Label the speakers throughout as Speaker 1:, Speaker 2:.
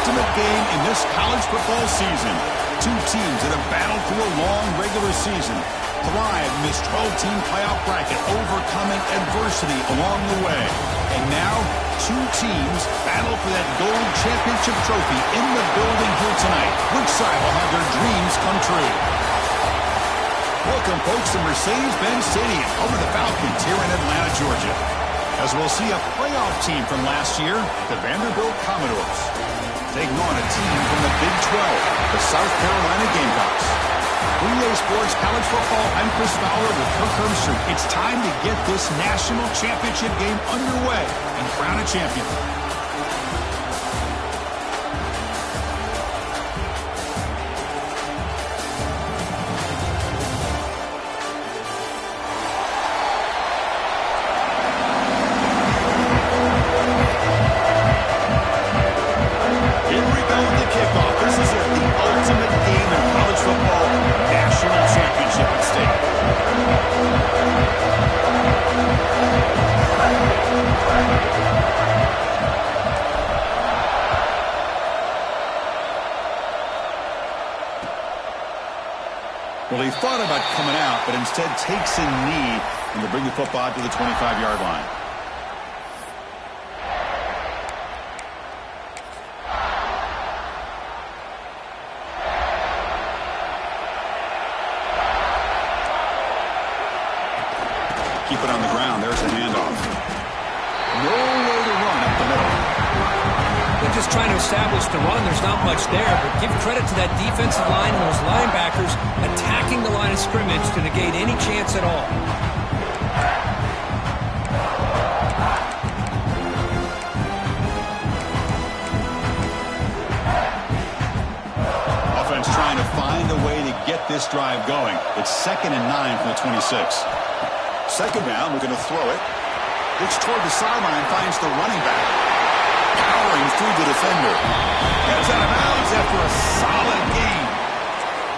Speaker 1: ultimate game in this college football season. Two teams that have battled through a long regular season, thrived in this 12-team playoff bracket, overcoming adversity along the way. And now, two teams battle for that gold championship trophy in the building here tonight. Which side will have their dreams come true? Welcome, folks, to Mercedes-Benz Stadium, home of the Falcons here in Atlanta, Georgia, as we'll see a playoff team from last year, the Vanderbilt Commodores, taking on a team from the Big 12, the South Carolina Gamecocks. For EA Sports College Football, I'm Chris Fowler with Kirk Herbstreit. It's time to get this national championship game underway and crown a champion. Well, he thought about coming out, but instead takes a knee and to bring the football to the 25-yard line. Keep it on the ground. There's the handoff. Nowhere to run up the middle.
Speaker 2: They're just trying to establish the run. There's not much there, but give credit to that defensive line and those linebackers attacking the line of scrimmage to negate any chance at all.
Speaker 1: Offense trying to find a way to get this drive going. It's 2nd and 9 from the 26. Second down, we're going to throw it. Looks toward the sideline, finds the running back. Powering through the defender. Gets out of bounds after a solid game.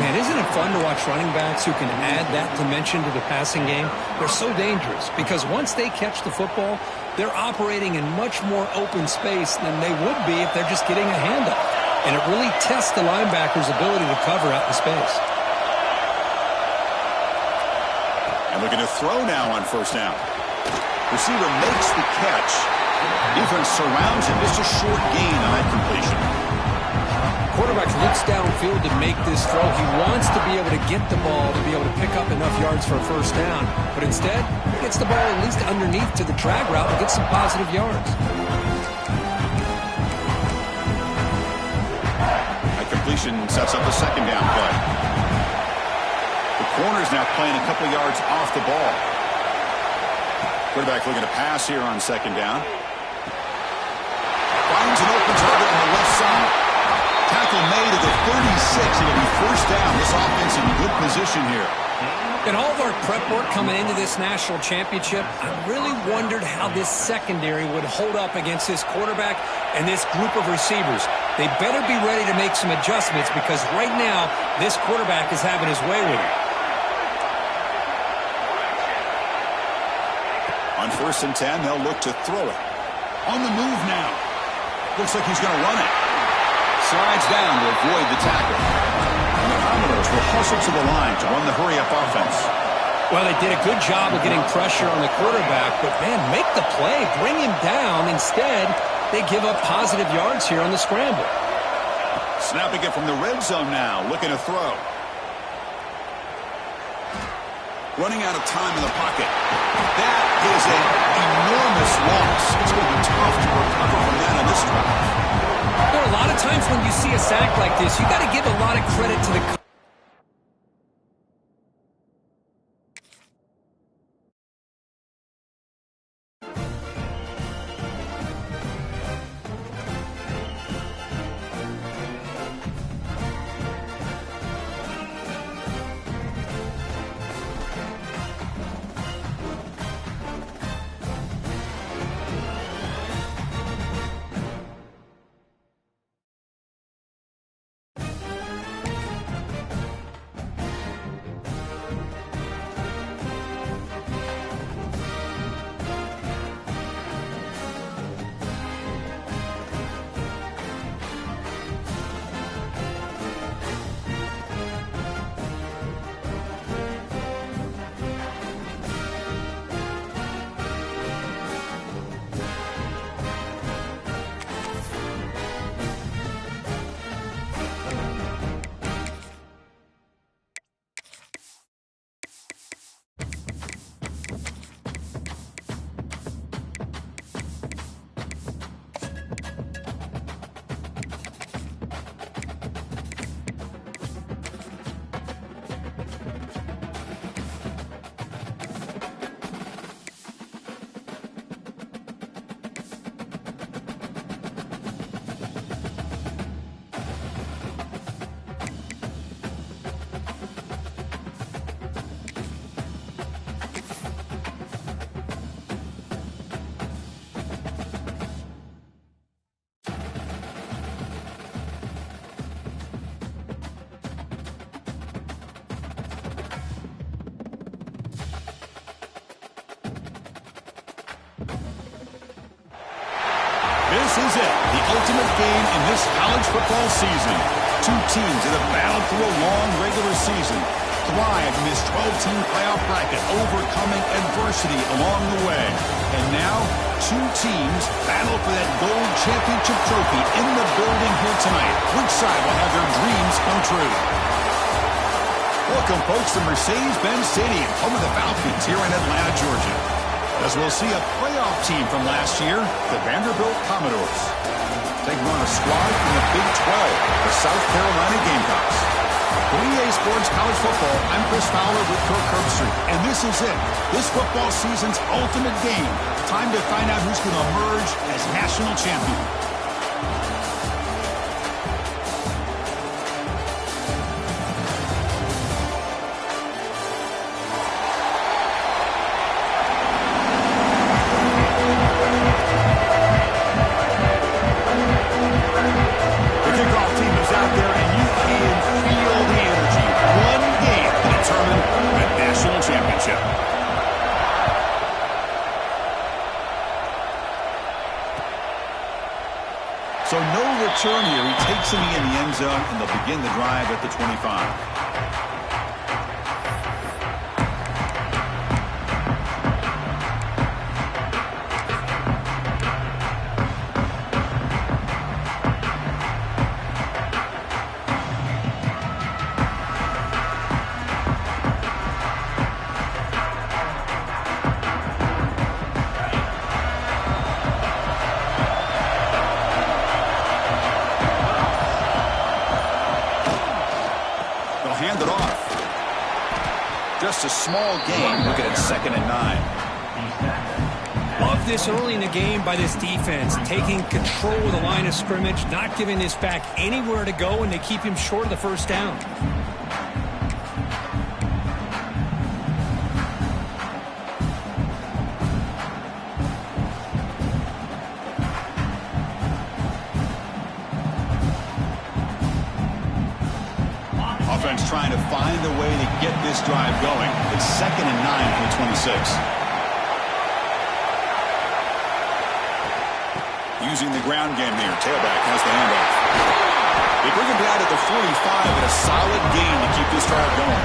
Speaker 2: Man, isn't it fun to watch running backs who can add that dimension to the passing game? They're so dangerous because once they catch the football, they're operating in much more open space than they would be if they're just getting a handoff. And it really tests the linebacker's ability to cover out in space.
Speaker 1: And looking to throw now on first down. Receiver makes the catch. Defense surrounds him. Just a short gain on that completion.
Speaker 2: Quarterback looks downfield to make this throw. He wants to be able to get the ball to be able to pick up enough yards for a first down. But instead, he gets the ball at least underneath to the drag route and gets some positive yards.
Speaker 1: That completion sets up a second down play. The corner's now playing a couple yards off the ball. Quarterback looking to pass here on second down. Finds an open target on the left side. Tackle made at the 36. It'll be first down. This offense in good position here.
Speaker 2: In all of our prep work coming into this national championship, I really wondered how this secondary would hold up against this quarterback and this group of receivers. They better be ready to make some adjustments because right now, this quarterback is having his way with it.
Speaker 1: On 1st and 10, they'll look to throw it. On the move now. Looks like he's going to run it. Slides down to avoid the tackle. And the Commodores will hustle to the line to run the hurry-up offense.
Speaker 2: Well, they did a good job of getting pressure on the quarterback, but, man, make the play. Bring him down. Instead, they give up positive yards here on the scramble.
Speaker 1: Snapping it from the red zone now. Looking to throw. Running out of time in the pocket. That is an enormous loss. It's going to be tough to recover from that on this drive.
Speaker 2: There are a lot of times when you see a sack like this, you got to give a lot of credit to the
Speaker 1: is it, the ultimate game in this college football season. Two teams that have battled through a long regular season, thrived in this 12-team playoff bracket, overcoming adversity along the way. And now, two teams battle for that gold championship trophy in the building here tonight. Which side will have their dreams come true? Welcome, folks, to Mercedes-Benz Stadium, home of the Falcons here in Atlanta, Georgia, as we'll see a playoff team from last year, the Vanderbilt Commodores, taking on a squad from the Big 12, the South Carolina Gamecocks. For EA Sports College Football, I'm Chris Fowler with Kirk Herbstreit, and this is it, this football season's ultimate game. Time to find out who's going to emerge as national champion. So no return here. He takes him in the end zone, and they'll begin the drive at the 25. Hand it off. Just a small gain. Looking at 2nd and 9.
Speaker 2: Love this early in the game by this defense, taking control of the line of scrimmage, not giving this back anywhere to go, and they keep him short of the first down.
Speaker 1: Offense trying to find a way to get this drive going. It's 2nd and 9 from the 26. Using the ground game here. Tailback has the handoff. They bring him down to the 45 and a solid gain to keep this drive going.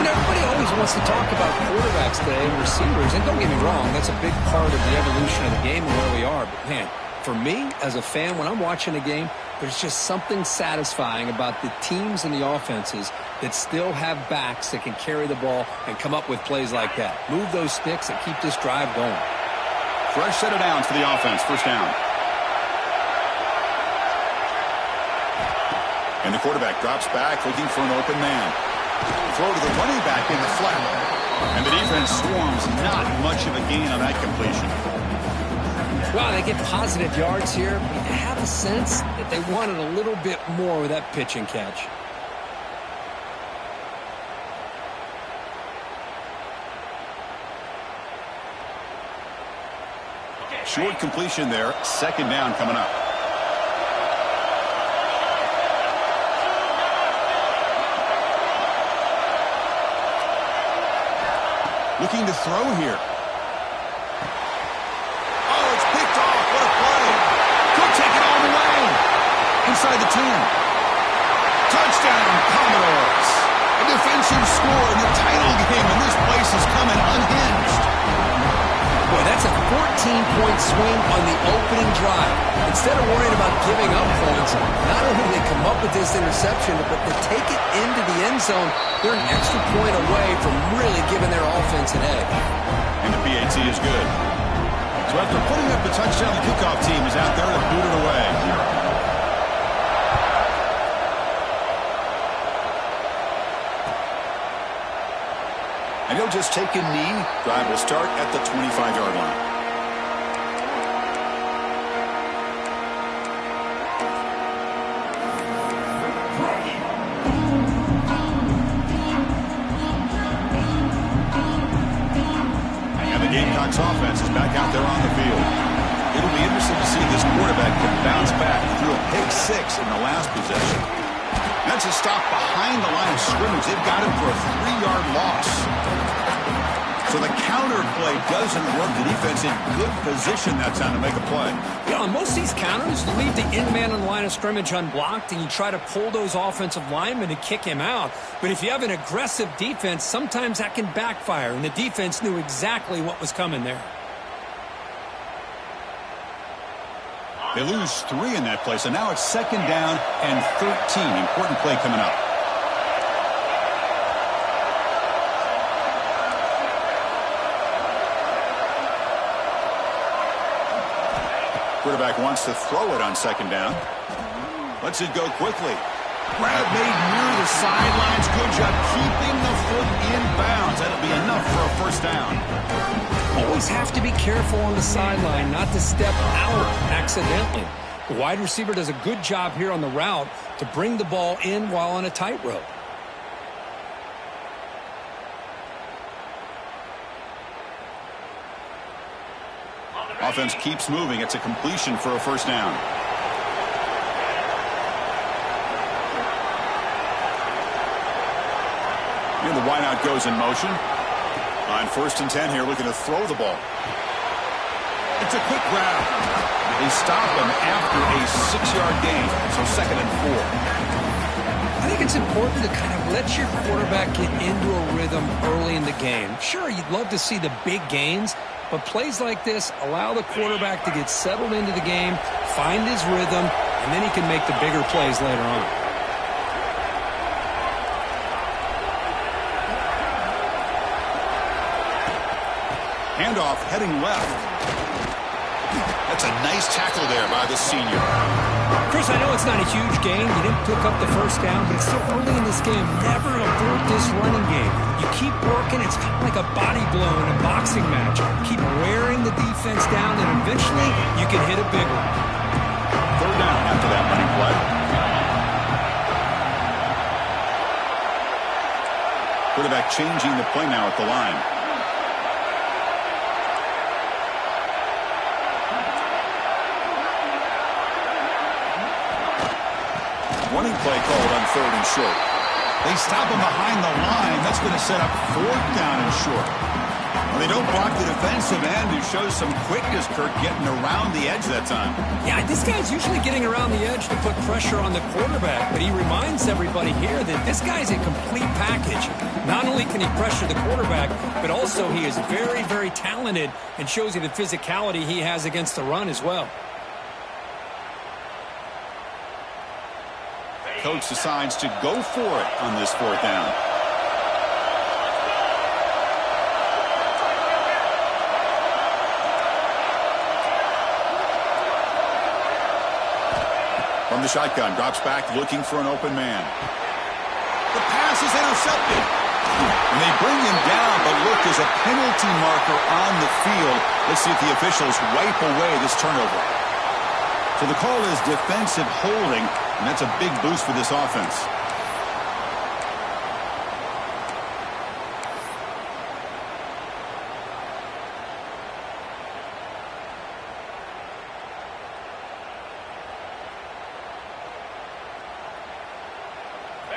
Speaker 2: You know, everybody always wants to talk about quarterbacks today and receivers, and don't get me wrong, that's a big part of the evolution of the game and where we are. But, man, for me, as a fan, when I'm watching a game, there's just something satisfying about the teams and the offenses that still have backs that can carry the ball and come up with plays like that. Move those sticks and keep this drive going.
Speaker 1: Fresh set of downs for the offense. First down. And the quarterback drops back looking for an open man. Throw to the running back in the flat. And the defense swarms. Not much of a gain on that completion.
Speaker 2: Wow, they get positive yards here. I have a sense that they wanted a little bit more with that pitch and catch.
Speaker 1: Short completion there. 2nd down coming up. Looking to throw here. Inside the 10. Touchdown, Commodores. A defensive score in the title game, and this place is coming unhinged.
Speaker 2: Boy, that's a 14-point swing on the opening drive. Instead of worrying about giving up points, not only do they come up with this interception, but they take it into the end zone. They're an extra point away from really giving their offense an edge.
Speaker 1: And the PAT is good. So after putting up the touchdown, the kickoff team is out there to boot it away. And he'll just take a knee. Drive will start at the 25-yard line. And the Gamecocks offense is back out there on the field. It'll be interesting to see this quarterback can bounce back through a pick 6 in the last possession. That's a stop behind the line of scrimmage. They've got him for a 3-yard loss. So the counter play doesn't work. The defense in good position that time to make a play.
Speaker 2: Yeah, on most of these counters, you leave the in-man on the line of scrimmage unblocked, and you try to pull those offensive linemen to kick him out. But if you have an aggressive defense, sometimes that can backfire, and the defense knew exactly what was coming there.
Speaker 1: They lose 3 in that play, so now it's 2nd down and 13. Important play coming up. Quarterback wants to throw it on 2nd down. Lets it go quickly. Grab made near the sidelines. Good job keeping the foot in bounds. That'll be enough for a 1st down.
Speaker 2: Always have to be careful on the sideline not to step out accidentally. The wide receiver does a good job here on the route to bring the ball in while on a tightrope.
Speaker 1: Offense keeps moving. It's a completion for a 1st down. And the wideout goes in motion. On 1st and 10 here, looking to throw the ball. It's a quick grab. They stop him after a 6-yard gain, so 2nd and 4.
Speaker 2: I think it's important to kind of let your quarterback get into a rhythm early in the game. Sure, you'd love to see the big gains, but plays like this allow the quarterback to get settled into the game, find his rhythm, and then he can make the bigger plays later on.
Speaker 1: Handoff heading left. That's a nice tackle there by the senior.
Speaker 2: Chris, I know it's not a huge gain. You didn't pick up the 1st down, but it's still early in this game. Never abort this running game. You keep working. It's kind of like a body blow in a boxing match. Keep wearing the defense down, and eventually you can hit a big one.
Speaker 1: 3rd down after that running play. Quarterback changing the play now at the line. Running play called on 3rd and short. They stop him behind the line. That's going to set up 4th down and short. Well, they don't block the defensive end, who shows some quickness, Kirk, getting around the edge that time.
Speaker 2: Yeah, this guy's usually getting around the edge to put pressure on the quarterback, but he reminds everybody here that this guy's a complete package. Not only can he pressure the quarterback, but also he is very, very talented and shows you the physicality he has against the run as well.
Speaker 1: Coach decides to go for it on this 4th down. From the shotgun, drops back looking for an open man. The pass is intercepted. And they bring him down, but look, there's a penalty marker on the field. Let's see if the officials wipe away this turnover. So the call is defensive holding, and that's a big boost for this offense.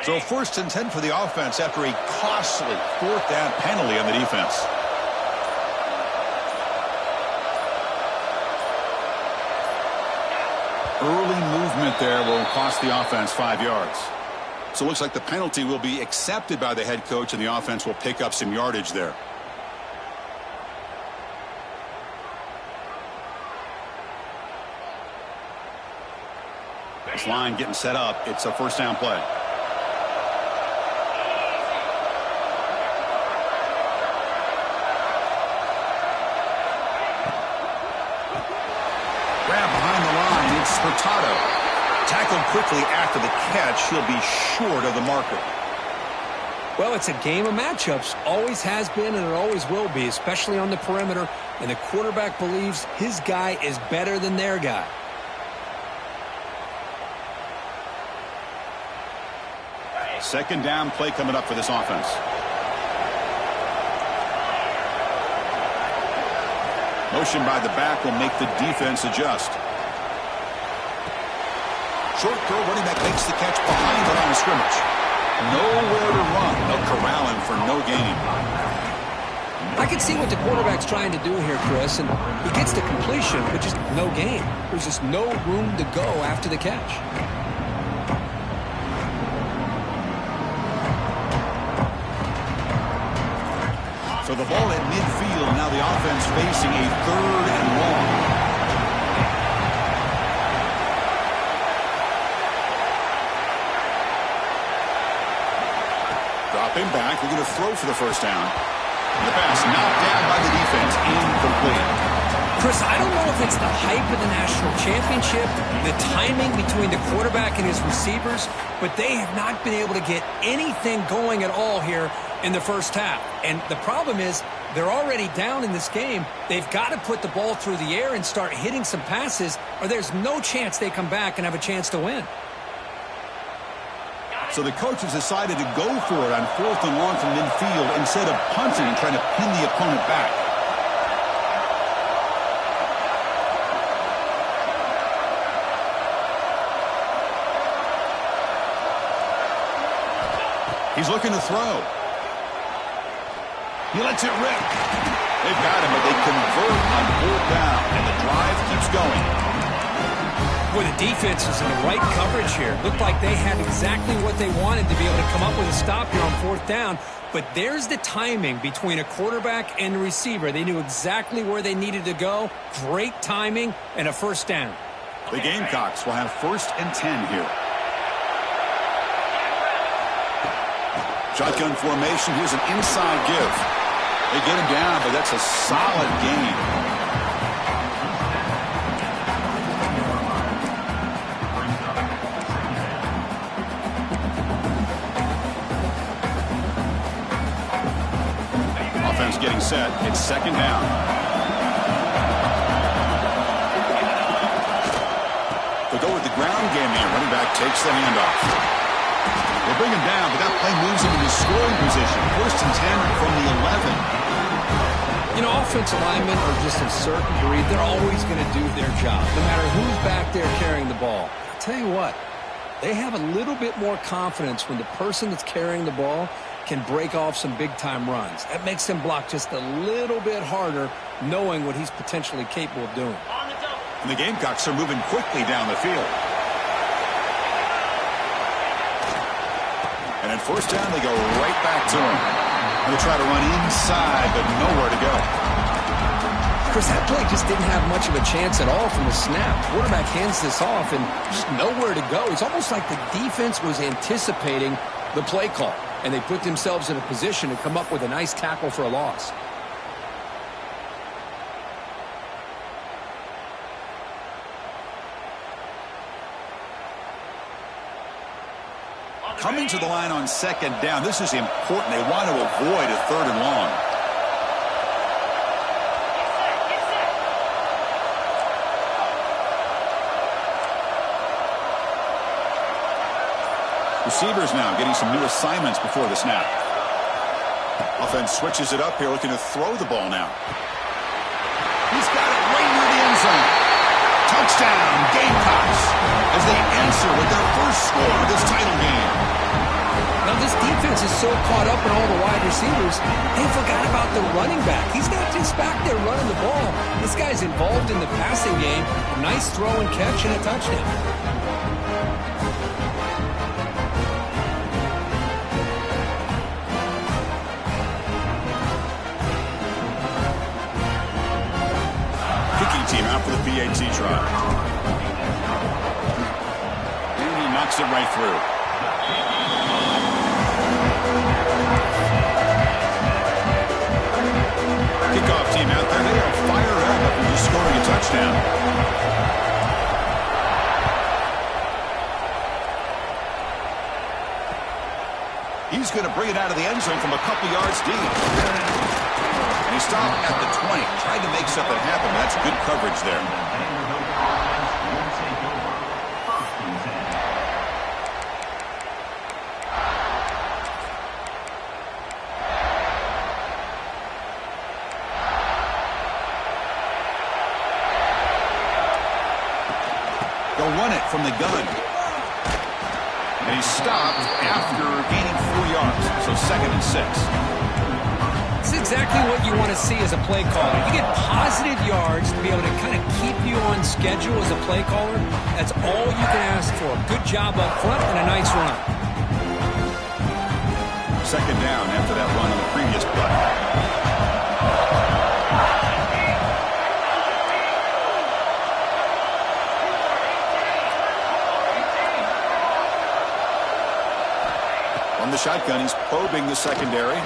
Speaker 1: So 1st and 10 for the offense after a costly 4th down penalty on the defense. Early movement there will cost the offense 5 yards. So it looks like the penalty will be accepted by the head coach, and the offense will pick up some yardage there. This line getting set up. It's a 1st down play. Hurtado tackled quickly after the catch. He'll be short of the marker.
Speaker 2: Well, it's a game of matchups. Always has been, and it always will be, especially on the perimeter. And the quarterback believes his guy is better than their guy.
Speaker 1: Second down play coming up for this offense. Motion by the back will make the defense adjust. Short throw, running back makes the catch behind the line of scrimmage. Nowhere to run. They'll corral him for no gain.
Speaker 2: I can see what the quarterback's trying to do here, Chris, and he gets the completion, but just no gain. There's just no room to go after the catch.
Speaker 1: So the ball at midfield. Now the offense facing a 3rd and long. Dropping back. They're going to throw for the first down. The pass knocked down by the defense. Incomplete.
Speaker 2: Chris, I don't know if it's the hype of the national championship, the timing between the quarterback and his receivers, but they have not been able to get anything going at all here in the first half. And the problem is they're already down in this game. They've got to put the ball through the air and start hitting some passes, or there's no chance they come back and have a chance to win.
Speaker 1: So the coach has decided to go for it on 4th and long from midfield instead of punting and trying to pin the opponent back. He's looking to throw. He lets it rip. They've got him, but they convert on 4th down, and the drive keeps going.
Speaker 2: Boy, the defense is in the right coverage here. Looked like they had exactly what they wanted to be able to come up with a stop here on 4th down. But there's the timing between a quarterback and a receiver. They knew exactly where they needed to go. Great timing and a first down.
Speaker 1: The Gamecocks will have 1st and 10 here. Shotgun formation. Here's an inside give. They get him down, but that's a solid gain. Offense getting set. It's 2nd down. They'll go with the ground game here. Running back takes the handoff. They'll bring him down, but that play moves him into scoring position. 1st and 10 from the 11.
Speaker 2: You know, offensive linemen are just a certain breed. They're always going to do their job, no matter who's back there carrying the ball. I'll tell you what, they have a little bit more confidence when the person that's carrying the ball can break off some big-time runs. That makes them block just a little bit harder, knowing what he's potentially capable of doing.
Speaker 1: And the Gamecocks are moving quickly down the field. And at 1st down, they go right back to him. And they try to run inside, but nowhere to go.
Speaker 2: Chris, that play just didn't have much of a chance at all from the snap. Quarterback hands this off and just nowhere to go. It's almost like the defense was anticipating the play call, and they put themselves in a position to come up with a nice tackle for a loss.
Speaker 1: Coming to the line on 2nd down. This is important. They want to avoid a 3rd and long. Receivers now getting some new assignments before the snap. Offense switches it up here, looking to throw the ball now. He's got it right near the end zone. Touchdown, Gamecocks, as they answer with their first score of this title game.
Speaker 2: Now, this defense is so caught up in all the wide receivers, they forgot about the running back. He's not just back there running the ball. This guy's involved in the passing game. A nice throw and catch and a touchdown. Team out for the PAT try. And he knocks it right through. Kickoff team out there. They are fired up after just scoring a touchdown. He's going to bring it out of the end zone from a couple yards deep. He stopped at the 20, tried to make something happen. That's good coverage there. They'll run it from the gun. And he stopped after gaining 4 yards, so 2nd and 6. This is exactly what you want to see as a play caller. You get positive yards to be able to kind of keep you on schedule as a play caller. That's all you can ask for. Good job up front and a nice run.
Speaker 1: Second down after that run on the previous play. From the shotgun, he's probing the secondary.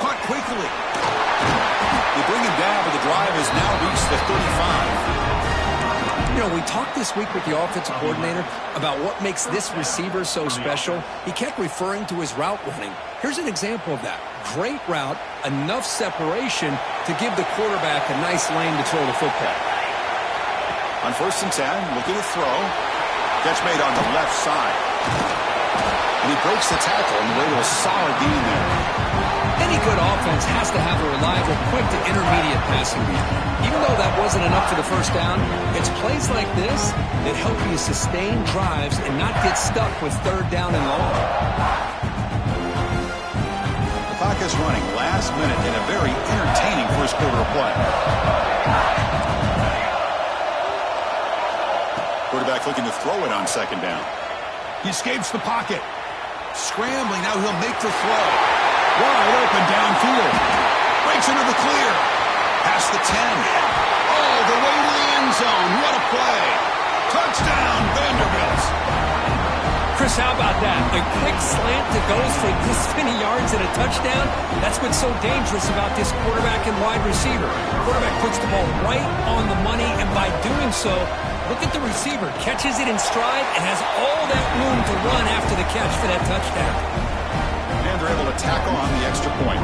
Speaker 1: Caught quickly. They bring him down, but the drive has now reached the 35.
Speaker 2: You know, we talked this week with the offensive coordinator about what makes this receiver so special. He kept referring to his route running. Here's an example of that. Great route, enough separation to give the quarterback a nice lane to throw the football.
Speaker 1: On 1st and 10, looking to throw. Catch made on the left side. And he breaks the tackle on the way to a solid gain there.
Speaker 2: Any good offense has to have a reliable, quick to intermediate passing game. Even though that wasn't enough for the first down, it's plays like this that help you sustain drives and not get stuck with 3rd down and long.
Speaker 1: The clock is running last minute in a very entertaining first quarter of play. Quarterback looking to throw it on 2nd down. He escapes the pocket. Scrambling, now he'll make the throw. Wide open downfield. Breaks into the clear. Past the 10. All the way to the end zone. What a play. Touchdown, Vanderbilt.
Speaker 2: Chris, how about that? A quick slant that goes for this many yards and a touchdown. That's what's so dangerous about this quarterback and wide receiver. Quarterback puts the ball right on the money, and by doing so, look at the receiver. Catches it in stride and has all that room to run after the catch for that touchdown.
Speaker 1: And they're able to tackle on the extra point.